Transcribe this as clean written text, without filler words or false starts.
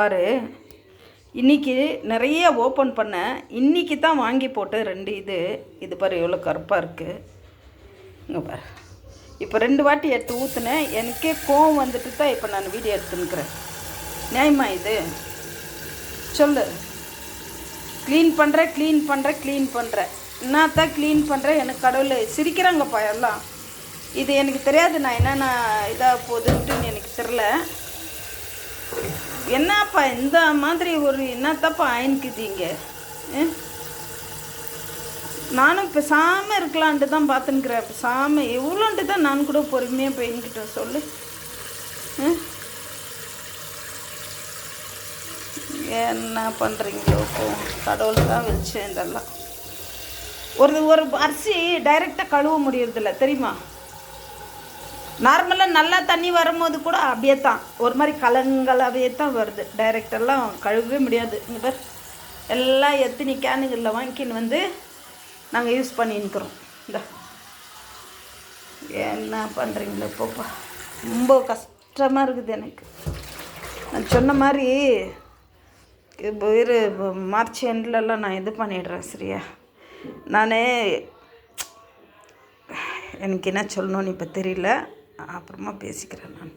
பாரு, இன்றைக்கி நிறைய ஓப்பன் பண்ணேன். இன்றைக்கி தான் வாங்கி போட்டு 2 இது பாரு எவ்வளோ கருப்பாக இருக்குது. இங்கே பாரு, இப்போ 2 வாட்டி எடுத்து ஊற்றுனேன். எனக்கே கோவம் வந்துட்டு தான் இப்போ நான் வீடியோ எடுத்துன்னுக்கிறேன். நியாயமா இது? சொல்லு. க்ளீன் பண்ணுறேன் என்னத்தான் க்ளீன் பண்ணுறேன். எனக்கு கடவுளை சிரிக்கிறாங்கப்பா எல்லாம். இது எனக்கு தெரியாது, நான் என்னென்ன இதாக போகுதுன்ட்டு எனக்கு தெரில. என்னப்பா இந்த மாதிரி ஒரு என்னத்தப்பா ஆயின்க்குதீங்க? நானும் பேசாமல் இருக்கலான்ட்டு தான் பார்த்துன்னுக்கிறேன். பேசாமல் எவ்வளோன்ட்டு தான் நான் கூட பொறுமையாக போயின்கிட்டேன். சொல்லு. என்ன பண்ணுறீங்களோ கடவுள் தான் வச்சேன். இதெல்லாம் ஒரு அரிசி டைரெக்டாக கழுவ முடியறதில்ல தெரியுமா? நார்மலாக நல்லா தண்ணி வரும்போது கூட அப்படியே தான் ஒரு மாதிரி கலங்களாகவே தான் வருது. டைரெக்டெல்லாம் கழுவவே முடியாது. இங்கே பேர் எல்லாம் எத்தனை கேனுகளில் வாங்கிக்கின்னு வந்து நாங்கள் யூஸ் பண்ணின்னுக்கிறோம். இந்த என்ன பண்ணுறீங்களோ இப்போப்பா, ரொம்ப கஷ்டமாக இருக்குது எனக்கு. நான் சொன்ன மாதிரி இப்போ மார்ச் எண்ட்லலாம் நான் இது பண்ணிடுறேன். சரியா? எனக்கு என்ன சொல்லணும்னு இப்போ தெரியல. அப்புறமா பேசிக்கிறேன் நான்.